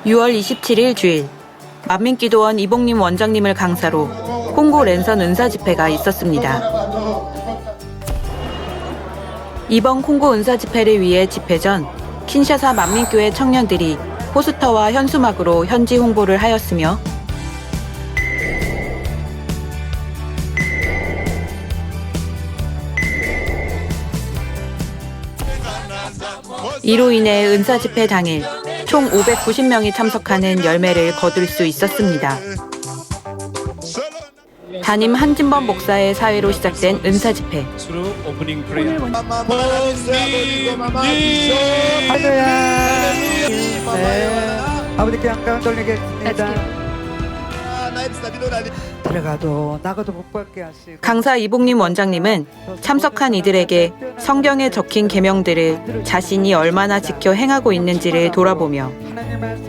6월 27일 주일 만민기도원 이봉림 원장님을 강사로 홍보 랜선 은사 집회가 있었습니다. 이번 콩고 은사 집회를 위해 집회 전 킨샤사 만민교회 청년들이 포스터와 현수막으로 현지 홍보를 하였으며 이로 인해 은사 집회 당일 총 590명이 참석하는 열매를 거둘 수 있었습니다. 담임 한진범 목사의 사회로 시작된 은사 집회. 할렐루야. 네, 아버지께 영광 돌리겠습니다. 들어가도 나가도 못 받게 하시고. 강사 이봉림 원장님은 참석한 이들에게 성경에 적힌 계명들을 자신이 얼마나 지켜 행하고 있는지를 돌아보며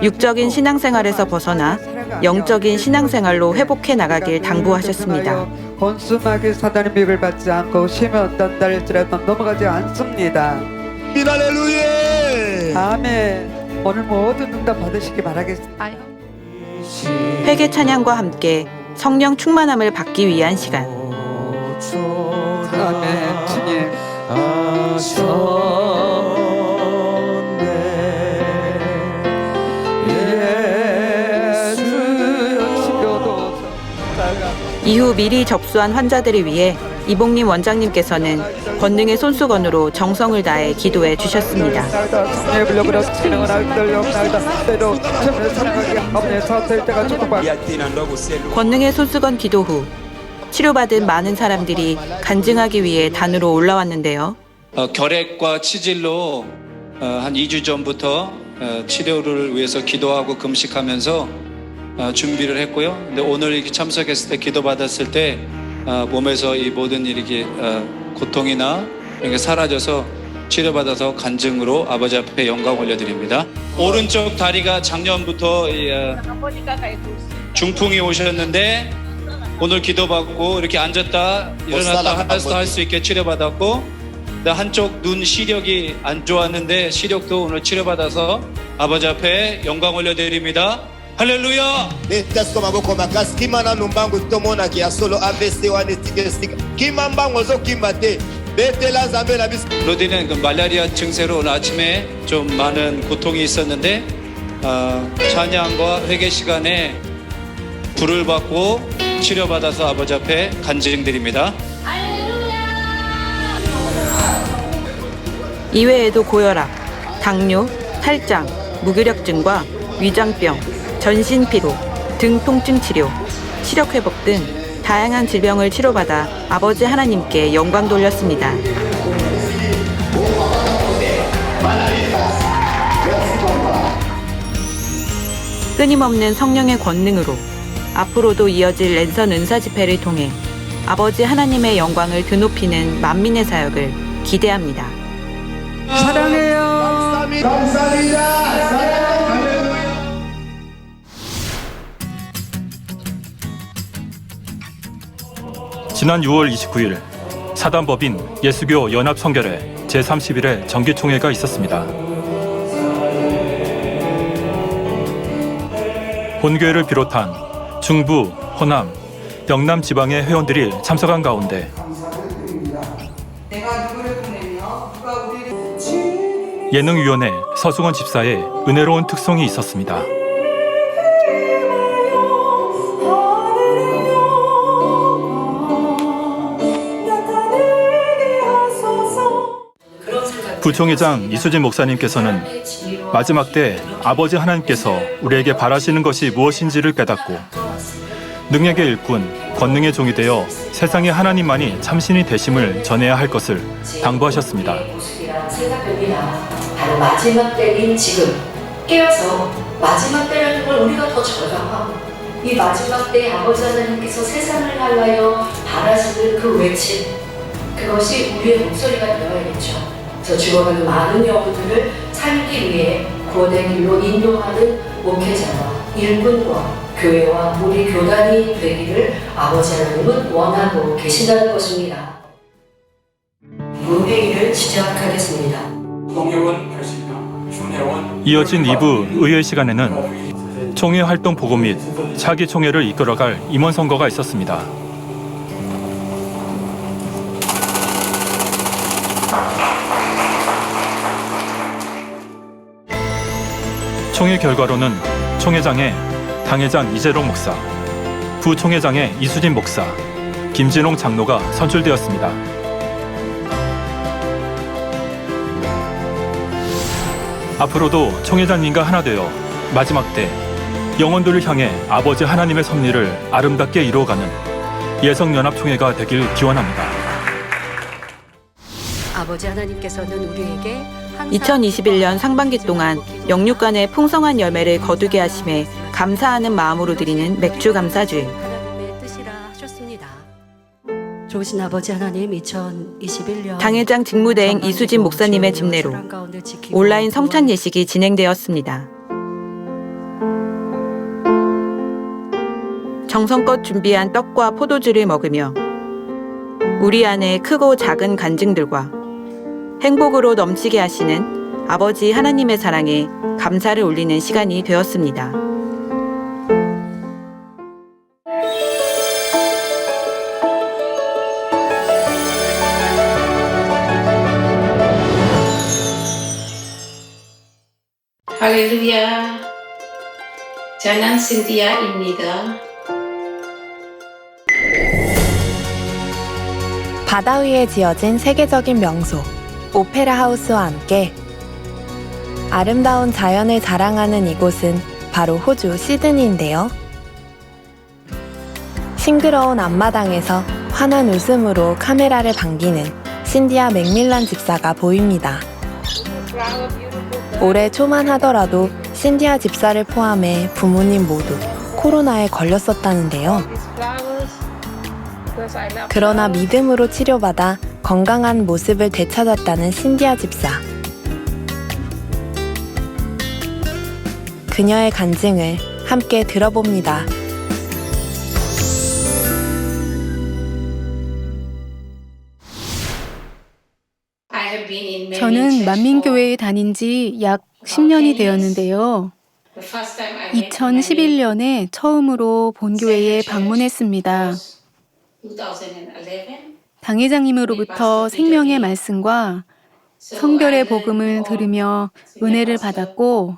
육적인 신앙생활에서 벗어나 영적인 신앙생활로 회복해 나가길 당부하셨습니다. 건수마귀 사단의 미혹을 받지 않고 심히 어떤 날일지라도 넘어가지 않습니다. 할렐루야. 아멘. 오늘 모든 응답 받으시기 바라겠습니다. 회개 찬양과 함께 성령 충만함을 받기 위한 시간. 아멘. 주님. 이후 미리 접수한 환자들을 위해 이봉림 원장님께서는 권능의 손수건으로 정성을 다해 기도해 주셨습니다. 권능의 손수건 기도 후 치료받은 많은 사람들이 간증하기 위해 단으로 올라왔는데요. 결핵과 치질로 한 2주 전부터 치료를 위해서 기도하고 금식하면서 준비를 했고요. 근데 오늘 이렇게 참석했을 때 기도받았을 때 몸에서 이 모든 이렇게 고통이나 이렇게 사라져서 치료받아서 간증으로 아버지 앞에 영광 올려드립니다. 오른쪽 다리가 작년부터 중풍이 오셨는데 오늘 기도받고 이렇게 앉았다 일어났다 할 수 있게 치료받았고, 한쪽 눈 시력이 안 좋았는데 시력도 오늘 치료받아서 아버지 앞에 영광 올려드립니다. 할렐루야. 로디는 그 말라리아 증세로 오늘 아침에 좀 많은 고통이 있었는데 찬양과 회개 시간에 불을 받고 치료받아서 아버지 앞에 간증드립니다. 이외에도 고혈압, 당뇨, 탈장, 무기력증과 위장병, 전신피로, 등 통증 치료, 시력 회복 등 다양한 질병을 치료받아 아버지 하나님께 영광 돌렸습니다. 끊임없는 성령의 권능으로 앞으로도 이어질 랜선 은사 집회를 통해 아버지 하나님의 영광을 드높이는 만민의 사역을 기대합니다. 사랑해요. 감사합니다. 지난 6월 29일 사단법인 예수교 연합성결회 제31회 정기총회가 있었습니다. 본교회를 비롯한 중부, 호남, 영남 지방의 회원들이 참석한 가운데 예능위원회 서승원 집사의 은혜로운 특송이 있었습니다. 부총회장 이수진 목사님께서는 마지막 때 아버지 하나님께서 우리에게 바라시는 것이 무엇인지를 깨닫고 능력의 일꾼, 권능의 종이 되어 세상의 하나님만이 참신이 되심을 전해야 할 것을 당부하셨습니다. 바로 마지막 때인 지금 깨어서 마지막 때라는 걸 우리가 더 절감하고 이 마지막 때에 아버지 하나님께서 세상을 향하여 바라시는 그 외침, 그것이 우리의 목소리가 되어야겠죠. 저 죽어가는 많은 영혼들을 살기 위해 구원의 길로 인도하는 목회자와 일꾼과 교회와 우리 교단이 되기를 아버지 하나님은 원하고 계신다는 것입니다. 회의를 시작하겠습니다. 이어진 2부 의회 시간에는 총회 활동 보고 및 차기 총회를 이끌어갈 임원 선거가 있었습니다. 총회 결과로는 총회장에 당회장 이재롱 목사, 부총회장에 이수진 목사, 김진홍 장로가 선출되었습니다. 앞으로도 총회장님과 하나 되어 마지막 때 영혼들을 향해 아버지 하나님의 섭리를 아름답게 이루어가는 예성연합총회가 되길 기원합니다. 아버지 하나님께서는 우리에게 2021년 상반기 동안 영육간의 풍성한 열매를 거두게 하심에 감사하는 마음으로 드리는 맥주 감사주일. 하나님의 뜻이라 하셨습니다. 좋으신 아버지 하나님, 2021년 당회장 직무대행 이수진 목사님의 집례로 온라인 성찬 예식이 진행되었습니다. 정성껏 준비한 떡과 포도주를 먹으며 우리 안에 크고 작은 간증들과 행복으로 넘치게 하시는 아버지 하나님의 사랑에 감사를 올리는 시간이 되었습니다. 할렐루야. 저는 신디아입니다. 바다 위에 지어진 세계적인 명소 오페라 하우스와 함께 아름다운 자연을 자랑하는 이곳은 바로 호주 시드니인데요. 싱그러운 앞마당에서 환한 웃음으로 카메라를 반기는 신디아 맥밀란 집사가 보입니다. 올해 초만 하더라도 신디아 집사를 포함해 부모님 모두 코로나에 걸렸었다는데요. 그러나 믿음으로 치료받아 건강한 모습을 되찾았다는 신디아 집사. 그녀의 간증을 함께 들어봅니다. 저는 만민교회에 다닌 지 약 10년이 되었는데요. 2011년에 처음으로 본교회에 방문했습니다. 당회장님으로부터 생명의 말씀과 성결의 복음을 들으며 은혜를 받았고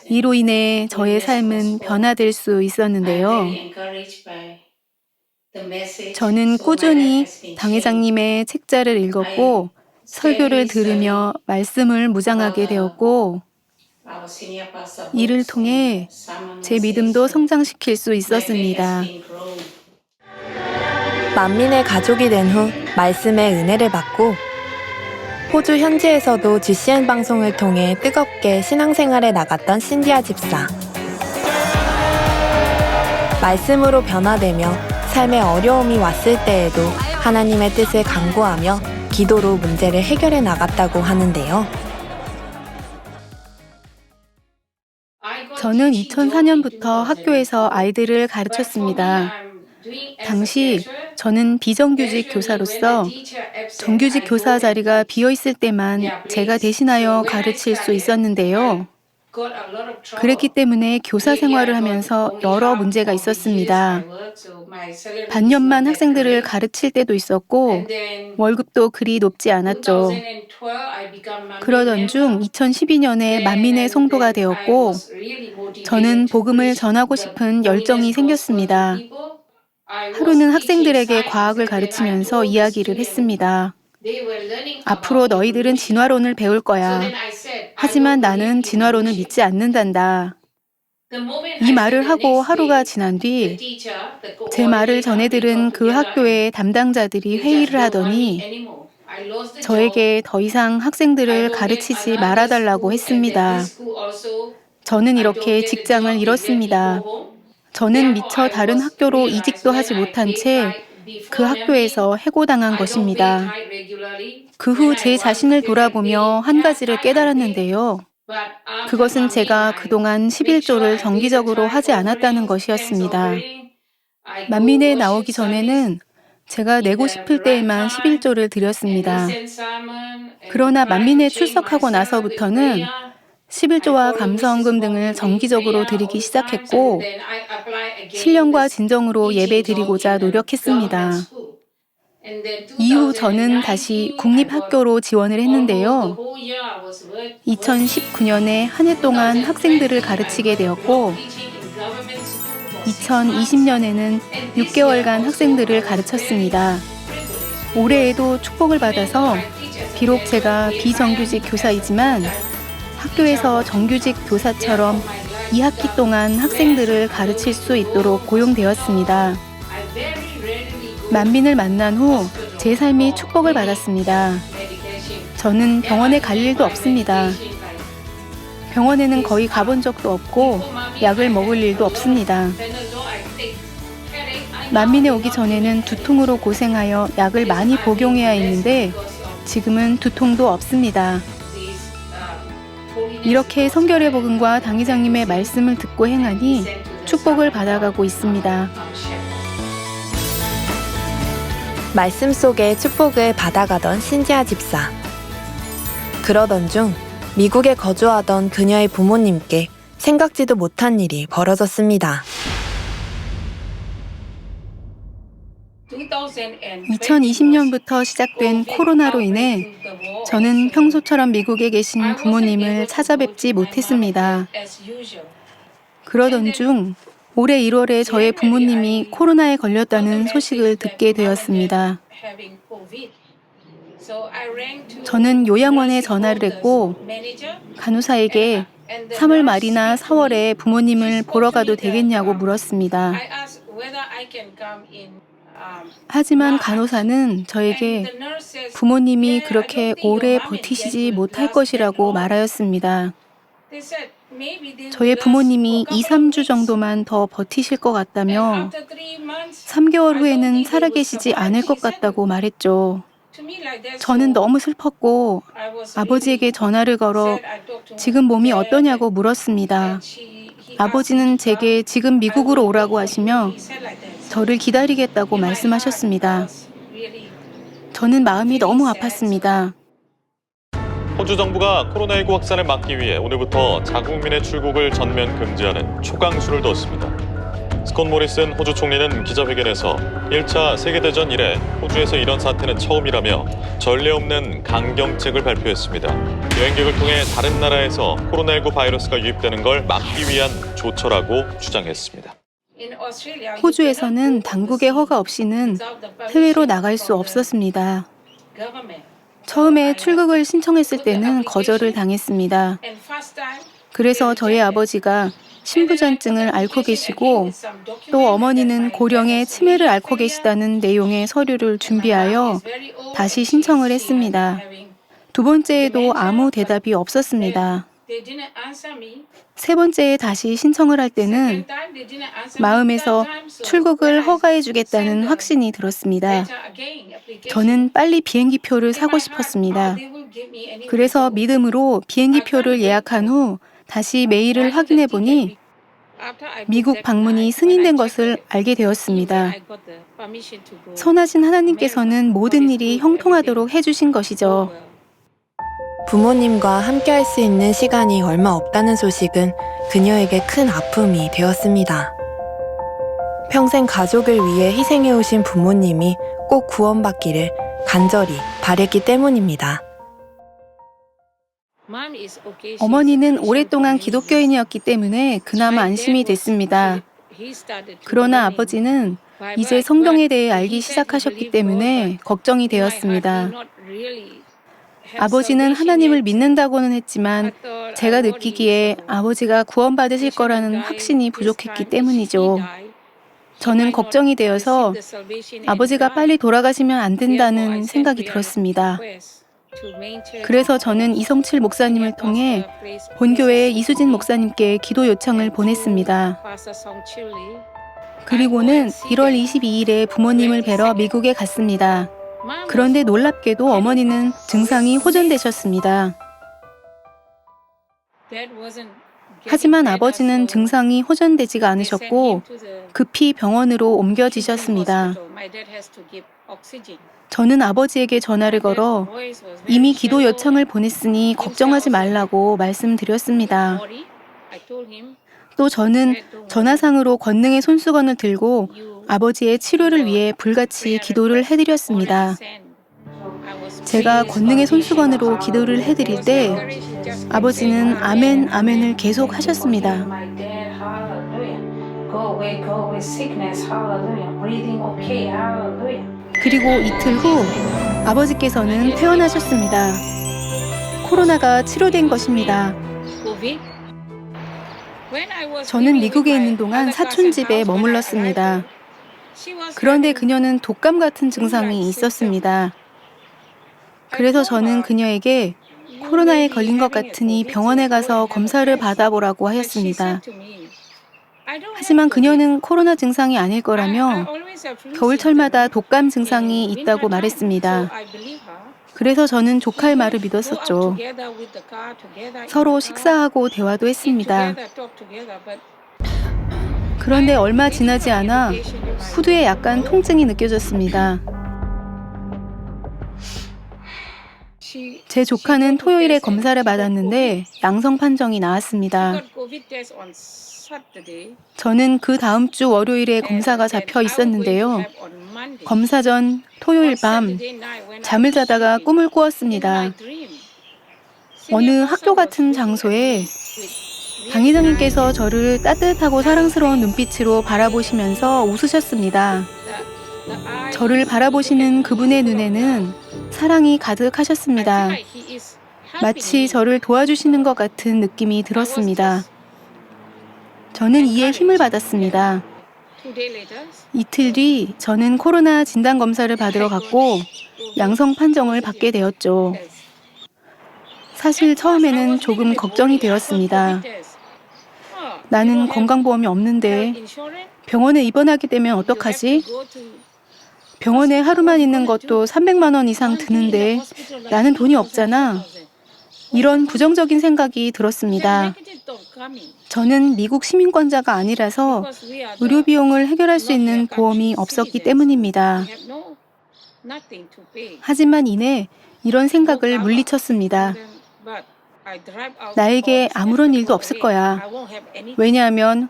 이로 인해 저의 삶은 변화될 수 있었는데요. 저는 꾸준히 당회장님의 책자를 읽었고 설교를 들으며 말씀을 묵상하게 되었고 이를 통해 제 믿음도 성장시킬 수 있었습니다. 만민의 가족이 된 후 말씀의 은혜를 받고 호주 현지에서도 GCN 방송을 통해 뜨겁게 신앙생활에 나갔던 신디아 집사. 말씀으로 변화되며 삶의 어려움이 왔을 때에도 하나님의 뜻을 간구하며 기도로 문제를 해결해 나갔다고 하는데요. 저는 2004년부터 학교에서 아이들을 가르쳤습니다. 당시 저는 비정규직 교사로서 정규직 교사 자리가 비어있을 때만 제가 대신하여 가르칠 수 있었는데요. 그랬기 때문에 교사 생활을 하면서 여러 문제가 있었습니다. 반년만 학생들을 가르칠 때도 있었고 월급도 그리 높지 않았죠. 그러던 중 2012년에 만민의 성도가 되었고 저는 복음을 전하고 싶은 열정이 생겼습니다. 하루는 학생들에게 과학을 가르치면서 이야기를 했습니다. 앞으로 너희들은 진화론을 배울 거야. 하지만 나는 진화론을 믿지 않는단다. 이 말을 하고 하루가 지난 뒤 제 말을 전해들은 그 학교의 담당자들이 회의를 하더니 저에게 더 이상 학생들을 가르치지 말아달라고 했습니다. 저는 이렇게 직장을 잃었습니다. 저는 미처 다른 학교로 이직도 하지 못한 채 그 학교에서 해고당한 것입니다. 그 후 제 자신을 돌아보며 한 가지를 깨달았는데요. 그것은 제가 그동안 11조를 정기적으로 하지 않았다는 것이었습니다. 만민에 나오기 전에는 제가 내고 싶을 때에만 11조를 드렸습니다. 그러나 만민에 출석하고 나서부터는 11조와 감사헌금 등을 정기적으로 드리기 시작했고 신령과 진정으로 예배 드리고자 노력했습니다. 이후 저는 다시 국립학교로 지원을 했는데요. 2019년에 한 해 동안 학생들을 가르치게 되었고 2020년에는 6개월간 학생들을 가르쳤습니다. 올해에도 축복을 받아서 비록 제가 비정규직 교사이지만 학교에서 정규직 교사처럼 2학기 동안 학생들을 가르칠 수 있도록 고용되었습니다. 만민을 만난 후 제 삶이 축복을 받았습니다. 저는 병원에 갈 일도 없습니다. 병원에는 거의 가본 적도 없고 약을 먹을 일도 없습니다. 만민에 오기 전에는 두통으로 고생하여 약을 많이 복용해야 했는데 지금은 두통도 없습니다. 이렇게 성결의 복음과 당회장님의 말씀을 듣고 행하니 축복을 받아가고 있습니다. 말씀 속에 축복을 받아가던 신지아 집사. 그러던 중 미국에 거주하던 그녀의 부모님께 생각지도 못한 일이 벌어졌습니다. 2020년부터 시작된 코로나로 인해 저는 평소처럼 미국에 계신 부모님을 찾아뵙지 못했습니다. 그러던 중 올해 1월에 저의 부모님이 코로나에 걸렸다는 소식을 듣게 되었습니다. 저는 요양원에 전화를 했고 간호사에게 3월 말이나 4월에 부모님을 보러 가도 되겠냐고 물었습니다. 하지만 간호사는 저에게 부모님이 그렇게 오래 버티시지 못할 것이라고 말하였습니다. 저의 부모님이 2, 3주 정도만 더 버티실 것 같다며 3개월 후에는 살아계시지 않을 것 같다고 말했죠. 저는 너무 슬펐고 아버지에게 전화를 걸어 지금 몸이 어떠냐고 물었습니다. 아버지는 제게 지금 미국으로 오라고 하시며 저를 기다리겠다고 말씀하셨습니다. 저는 마음이 너무 아팠습니다. 호주 정부가 코로나19 확산을 막기 위해 오늘부터 자국민의 출국을 전면 금지하는 초강수를 뒀습니다. 스콧 모리슨 호주 총리는 기자회견에서 1차 세계대전 이래 호주에서 이런 사태는 처음이라며 전례 없는 강경책을 발표했습니다. 여행객을 통해 다른 나라에서 코로나19 바이러스가 유입되는 걸 막기 위한 조처라고 주장했습니다. 호주에서는 당국의 허가 없이는 해외로 나갈 수 없었습니다. 처음에 출국을 신청했을 때는 거절을 당했습니다. 그래서 저희 아버지가 신부전증을 앓고 계시고 또 어머니는 고령의 치매를 앓고 계시다는 내용의 서류를 준비하여 다시 신청을 했습니다. 두 번째에도 아무 대답이 없었습니다. 세 번째에 다시 신청을 할 때는 마음에서 출국을 허가해 주겠다는 확신이 들었습니다. 저는 빨리 비행기표를 사고 싶었습니다. 그래서 믿음으로 비행기표를 예약한 후 다시 메일을 확인해 보니 미국 방문이 승인된 것을 알게 되었습니다. 선하신 하나님께서는 모든 일이 형통하도록 해주신 것이죠. 부모님과 함께할 수 있는 시간이 얼마 없다는 소식은 그녀에게 큰 아픔이 되었습니다. 평생 가족을 위해 희생해오신 부모님이 꼭 구원받기를 간절히 바랬기 때문입니다. 어머니는 오랫동안 기독교인이었기 때문에 그나마 안심이 됐습니다. 그러나 아버지는 이제 성경에 대해 알기 시작하셨기 때문에 걱정이 되었습니다. 아버지는 하나님을 믿는다고는 했지만 제가 느끼기에 아버지가 구원받으실 거라는 확신이 부족했기 때문이죠. 저는 걱정이 되어서 아버지가 빨리 돌아가시면 안 된다는 생각이 들었습니다. 그래서 저는 이성칠 목사님을 통해 본교회의 이수진 목사님께 기도 요청을 보냈습니다. 그리고는 1월 22일에 부모님을 뵈러 미국에 갔습니다. 그런데 놀랍게도 어머니는 증상이 호전되셨습니다. 하지만 아버지는 증상이 호전되지가 않으셨고 급히 병원으로 옮겨지셨습니다. 저는 아버지에게 전화를 걸어 이미 기도 요청을 보냈으니 걱정하지 말라고 말씀드렸습니다. 또 저는 전화상으로 권능의 손수건을 들고 아버지의 치료를 위해 불같이 기도를 해드렸습니다. 제가 권능의 손수건으로 기도를 해드릴 때 아버지는 아멘, 아멘을 계속 하셨습니다. 그리고 이틀 후 아버지께서는 퇴원하셨습니다. 코로나가 치료된 것입니다. 저는 미국에 있는 동안 사촌 집에 머물렀습니다. 그런데 그녀는 독감 같은 증상이 있었습니다. 그래서 저는 그녀에게 코로나에 걸린 것 같으니 병원에 가서 검사를 받아보라고 하였습니다. 하지만 그녀는 코로나 증상이 아닐 거라며 겨울철마다 독감 증상이 있다고 말했습니다. 그래서 저는 조카의 말을 믿었었죠. 서로 식사하고 대화도 했습니다. 그런데 얼마 지나지 않아 후두에 약간 통증이 느껴졌습니다. 제 조카는 토요일에 검사를 받았는데 양성 판정이 나왔습니다. 저는 그 다음 주 월요일에 검사가 잡혀 있었는데요. 검사 전 토요일 밤 잠을 자다가 꿈을 꾸었습니다. 어느 학교 같은 장소에 당회장님께서 저를 따뜻하고 사랑스러운 눈빛으로 바라보시면서 웃으셨습니다. 저를 바라보시는 그분의 눈에는 사랑이 가득하셨습니다. 마치 저를 도와주시는 것 같은 느낌이 들었습니다. 저는 이에 힘을 받았습니다. 이틀 뒤 저는 코로나 진단검사를 받으러 갔고 양성 판정을 받게 되었죠. 사실 처음에는 조금 걱정이 되었습니다. 나는 건강보험이 없는데 병원에 입원하게 되면 어떡하지? 병원에 하루만 있는 것도 300만 원 이상 드는데 나는 돈이 없잖아. 이런 부정적인 생각이 들었습니다. 저는 미국 시민권자가 아니라서 의료 비용을 해결할 수 있는 보험이 없었기 때문입니다. 하지만 이내 이런 생각을 물리쳤습니다. 나에게 아무런 일도 없을 거야. 왜냐하면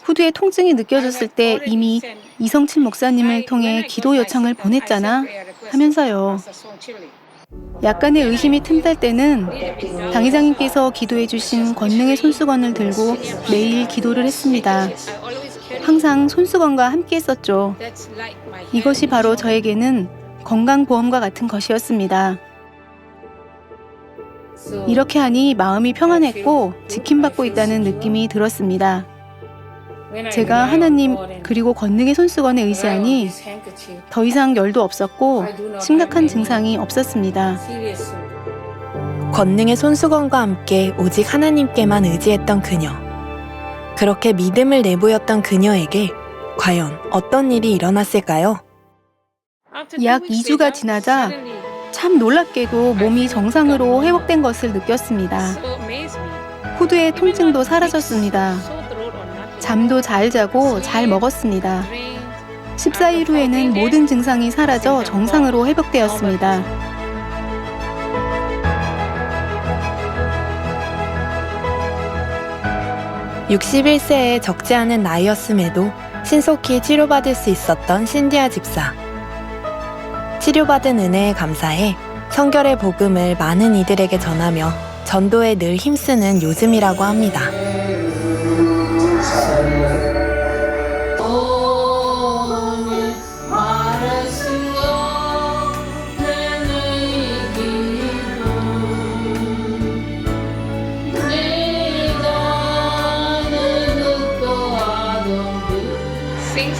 후두에 통증이 느껴졌을 때 이미 이성칠 목사님을 통해 기도 요청을 보냈잖아 하면서요. 약간의 의심이 틈탈 때는 당회장님께서 기도해 주신 권능의 손수건을 들고 매일 기도를 했습니다. 항상 손수건과 함께 했었죠. 이것이 바로 저에게는 건강보험과 같은 것이었습니다. 이렇게 하니 마음이 평안했고 지킴받고 있다는 느낌이 들었습니다. 제가 하나님 그리고 권능의 손수건에 의지하니 더 이상 열도 없었고 심각한 증상이 없었습니다. 권능의 손수건과 함께 오직 하나님께만 의지했던 그녀. 그렇게 믿음을 내보였던 그녀에게 과연 어떤 일이 일어났을까요? 약 2주가 지나자 참 놀랍게도 몸이 정상으로 회복된 것을 느꼈습니다. 후두의 통증도 사라졌습니다. 잠도 잘 자고 잘 먹었습니다. 14일 후에는 모든 증상이 사라져 정상으로 회복되었습니다. (61세의) 적지 않은 나이였음에도 신속히 치료받을 수 있었던 신디아 집사. 치료받은 은혜에 감사해 성결의 복음을 많은 이들에게 전하며 전도에 늘 힘쓰는 요즘이라고 합니다.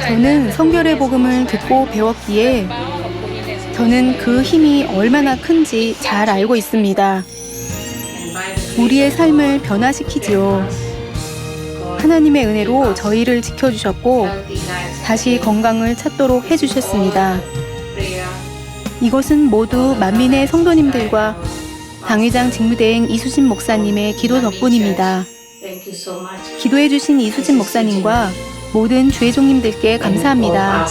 저는 성결의 복음을 듣고 배웠기에 저는 그 힘이 얼마나 큰지 잘 알고 있습니다. 우리의 삶을 변화시키지요. 하나님의 은혜로 저희를 지켜주셨고 다시 건강을 찾도록 해주셨습니다. 이것은 모두 만민의 성도님들과 당회장 직무대행 이수진 목사님의 기도 덕분입니다. 기도해주신 이수진 목사님과 모든 주의 종님들께 감사합니다.